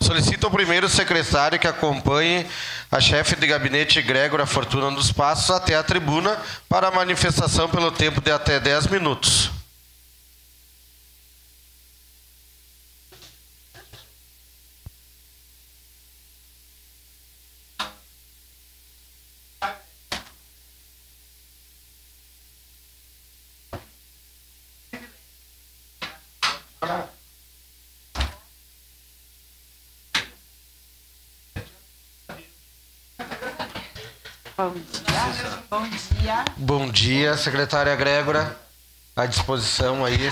Solicito ao primeiro secretário que acompanhe a chefe de gabinete Grégora Fortuna dos Passos até a tribuna para a manifestação pelo tempo de até 10 minutos. Bom dia. Bom dia. Bom dia, secretária Grégora. À disposição aí.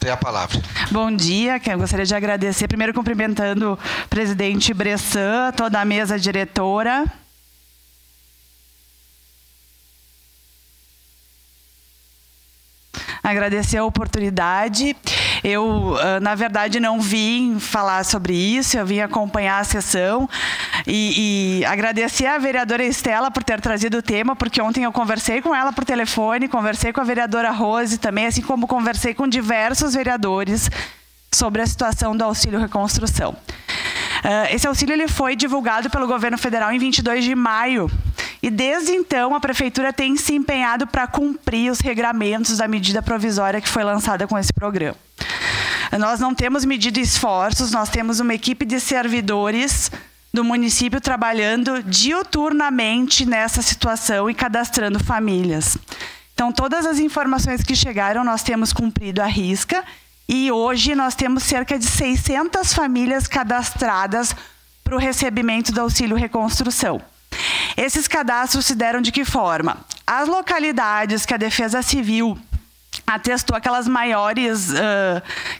Tem a palavra. Bom dia. Eu gostaria de agradecer, primeiro cumprimentando o presidente Bressan, toda a mesa diretora. Agradecer a oportunidade. Eu, na verdade, não vim falar sobre isso, eu vim acompanhar a sessão e agradecer à vereadora Estela por ter trazido o tema, porque ontem eu conversei com ela por telefone, conversei com a vereadora Rose também, assim como conversei com diversos vereadores sobre a situação do auxílio reconstrução. Esse auxílio ele foi divulgado pelo governo federal em 22 de maio. E desde então a prefeitura tem se empenhado para cumprir os regramentos da medida provisória que foi lançada com esse programa. Nós não temos medido esforços, nós temos uma equipe de servidores do município trabalhando diuturnamente nessa situação e cadastrando famílias. Então, todas as informações que chegaram nós temos cumprido à risca e hoje nós temos cerca de 600 famílias cadastradas para o recebimento do auxílio reconstrução. Esses cadastros se deram de que forma? As localidades que a Defesa Civil atestou, aquelas maiores,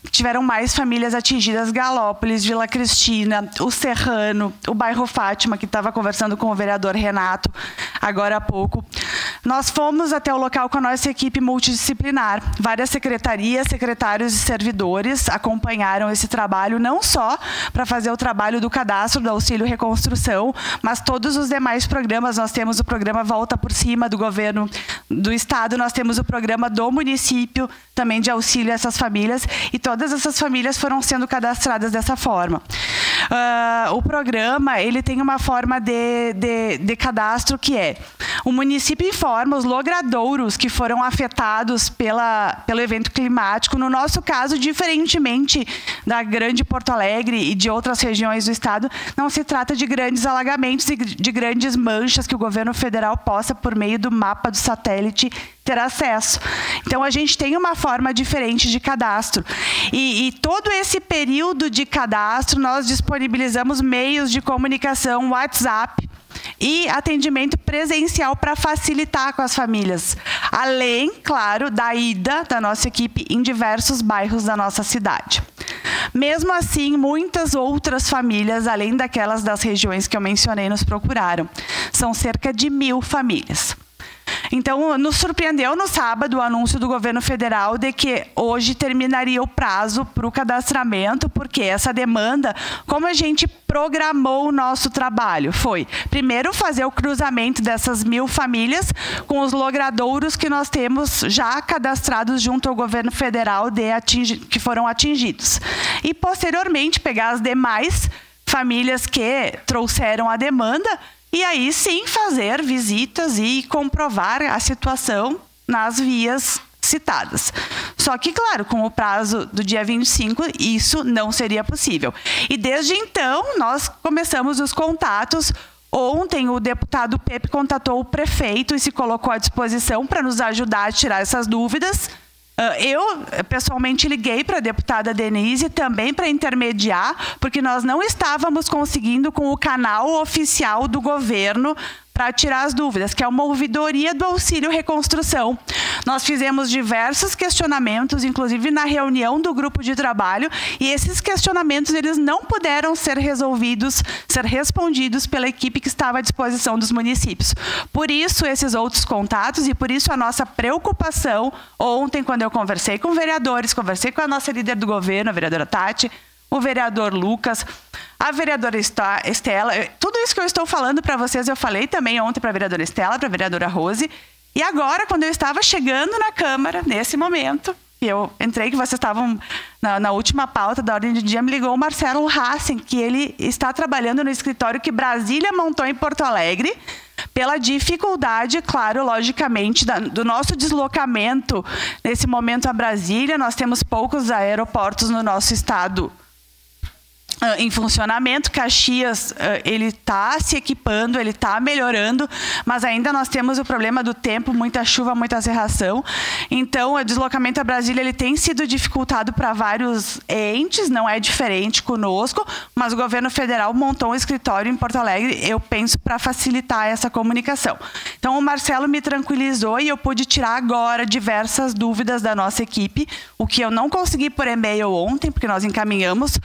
que tiveram mais famílias atingidas, Galópolis, Vila Cristina, o Serrano, o bairro Fátima, que estava conversando com o vereador Renato agora há pouco. Nós fomos até o local com a nossa equipe multidisciplinar. Várias secretarias, secretários e servidores acompanharam esse trabalho, não só para fazer o trabalho do cadastro do auxílio reconstrução, mas todos os demais programas. Nós temos o programa Volta por Cima do governo do estado, nós temos o programa do município também de auxílio a essas famílias e todas essas famílias foram sendo cadastradas dessa forma. O programa ele tem uma forma de cadastro que é: o município informa os logradouros que foram afetados pelo evento climático. No nosso caso, diferentemente da grande Porto Alegre e de outras regiões do estado, não se trata de grandes alagamentos e de grandes manchas que o governo federal possa, por meio do mapa do satélite, ter acesso. Então, a gente tem uma forma diferente de cadastro. E todo esse período de cadastro, nós disponibilizamos meios de comunicação, WhatsApp e atendimento presencial para facilitar com as famílias. Além, claro, da ida da nossa equipe em diversos bairros da nossa cidade. Mesmo assim, muitas outras famílias, além daquelas das regiões que eu mencionei, nos procuraram. São cerca de 1.000 famílias. Então, nos surpreendeu no sábado o anúncio do governo federal de que hoje terminaria o prazo para o cadastramento, porque essa demanda, como a gente programou o nosso trabalho, foi primeiro fazer o cruzamento dessas 1.000 famílias com os logradouros que nós temos já cadastrados junto ao governo federal que foram atingidos. E, posteriormente, pegar as demais famílias que trouxeram a demanda e aí sim fazer visitas e comprovar a situação nas vias citadas. Só que, claro, com o prazo do dia 25, isso não seria possível. E desde então, nós começamos os contatos. Ontem, o deputado Pepe contatou o prefeito e se colocou à disposição para nos ajudar a tirar essas dúvidas. Eu, pessoalmente, liguei para a deputada Denise também para intermediar, porque nós não estávamos conseguindo com o canal oficial do governo para tirar as dúvidas, que é uma ouvidoria do auxílio reconstrução. Nós fizemos diversos questionamentos, inclusive na reunião do grupo de trabalho, e esses questionamentos eles não puderam ser resolvidos, ser respondidos pela equipe que estava à disposição dos municípios. Por isso, esses outros contatos e por isso a nossa preocupação ontem, quando eu conversei com vereadores, conversei com a nossa líder do governo, a vereadora Tati, o vereador Lucas, a vereadora Estela, tudo isso que eu estou falando para vocês, eu falei também ontem para a vereadora Estela, para a vereadora Rose, e agora, quando eu estava chegando na Câmara, nesse momento, eu entrei, que vocês estavam na última pauta da ordem de dia, me ligou o Marcelo Hassen, que ele está trabalhando no escritório que Brasília montou em Porto Alegre, pela dificuldade, claro, logicamente, do nosso deslocamento nesse momento a Brasília. Nós temos poucos aeroportos no nosso estado em funcionamento. Caxias, ele está se equipando, ele está melhorando, mas ainda nós temos o problema do tempo, muita chuva, muita cerração. Então, o deslocamento a Brasília ele tem sido dificultado para vários entes, não é diferente conosco, mas o governo federal montou um escritório em Porto Alegre, eu penso, para facilitar essa comunicação. Então, o Marcelo me tranquilizou e eu pude tirar agora diversas dúvidas da nossa equipe, o que eu não consegui por e-mail ontem, porque nós encaminhamos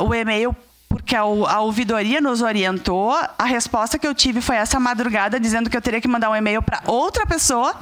o e-mail, porque a ouvidoria nos orientou. A resposta que eu tive foi essa madrugada, dizendo que eu teria que mandar um e-mail para outra pessoa.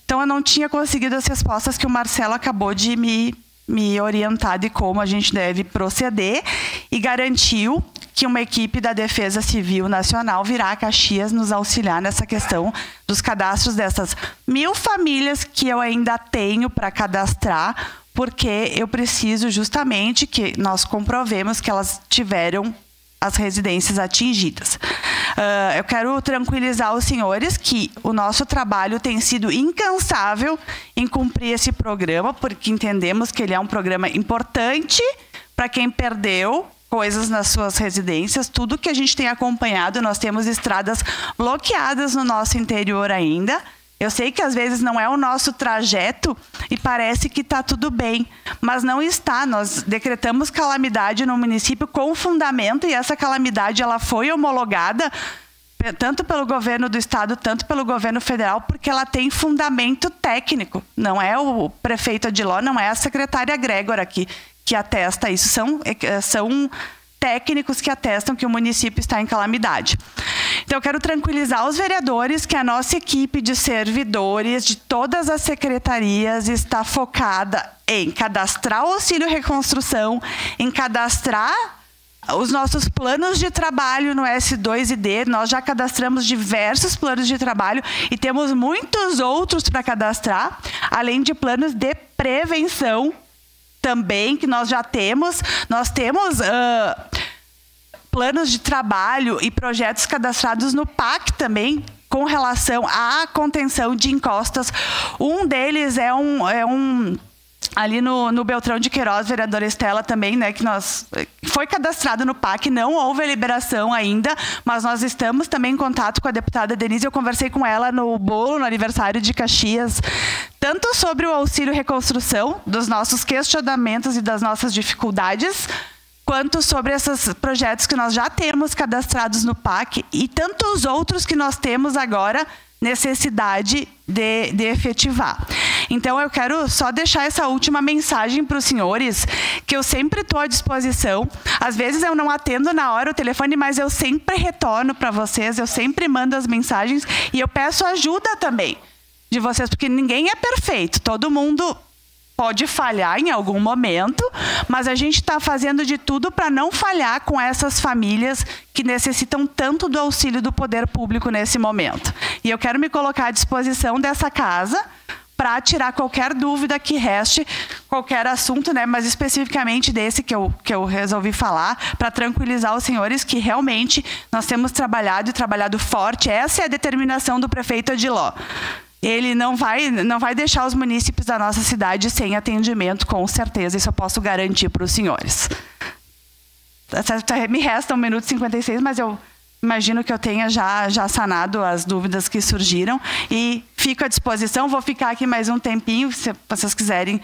Então, eu não tinha conseguido as respostas que o Marcelo acabou de me orientar de como a gente deve proceder, e garantiu que uma equipe da Defesa Civil Nacional virá a Caxias nos auxiliar nessa questão dos cadastros dessas 1.000 famílias que eu ainda tenho para cadastrar, porque eu preciso justamente que nós comprovemos que elas tiveram as residências atingidas. Eu quero tranquilizar os senhores que o nosso trabalho tem sido incansável em cumprir esse programa, porque entendemos que ele é um programa importante para quem perdeu coisas nas suas residências. Tudo que a gente tem acompanhado, nós temos estradas bloqueadas no nosso interior ainda. Eu sei que às vezes não é o nosso trajeto e parece que está tudo bem, mas não está. Nós decretamos calamidade no município com fundamento, e essa calamidade ela foi homologada tanto pelo governo do estado, tanto pelo governo federal, porque ela tem fundamento técnico. Não é o prefeito Adiló, não é a secretária Grégora que atesta isso. São técnicos que atestam que o município está em calamidade. Então, eu quero tranquilizar os vereadores que a nossa equipe de servidores de todas as secretarias está focada em cadastrar o auxílio reconstrução, em cadastrar os nossos planos de trabalho no S2 e D. Nós já cadastramos diversos planos de trabalho e temos muitos outros para cadastrar, além de planos de prevenção também, que nós já temos. Nós temos planos de trabalho e projetos cadastrados no PAC também, com relação à contenção de encostas. Um deles é ali no Beltrão de Queiroz, vereadora Estela também, né, que foi cadastrado no PAC, não houve a liberação ainda, mas nós estamos também em contato com a deputada Denise. Eu conversei com ela no bolo, no aniversário de Caxias, tanto sobre o auxílio reconstrução, dos nossos questionamentos e das nossas dificuldades, quanto sobre esses projetos que nós já temos cadastrados no PAC e tantos outros que nós temos agora necessidade de efetivar. Então, eu quero só deixar essa última mensagem para os senhores, que eu sempre estou à disposição. Às vezes eu não atendo na hora o telefone, mas eu sempre retorno para vocês, eu sempre mando as mensagens e eu peço ajuda também de vocês, porque ninguém é perfeito, todo mundo pode falhar em algum momento, mas a gente está fazendo de tudo para não falhar com essas famílias que necessitam tanto do auxílio do poder público nesse momento. E eu quero me colocar à disposição dessa casa para tirar qualquer dúvida que reste, qualquer assunto, né, mas especificamente desse que eu resolvi falar, para tranquilizar os senhores que realmente nós temos trabalhado e trabalhado forte. Essa é a determinação do prefeito Adiló. Ele não vai deixar os munícipes da nossa cidade sem atendimento, com certeza. Isso eu posso garantir para os senhores. Me resta 1 minuto e 56, mas eu imagino que eu tenha já sanado as dúvidas que surgiram. E fico à disposição, vou ficar aqui mais um tempinho. Se vocês quiserem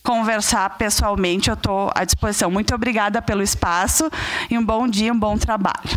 conversar pessoalmente, eu estou à disposição. Muito obrigada pelo espaço e um bom dia, um bom trabalho.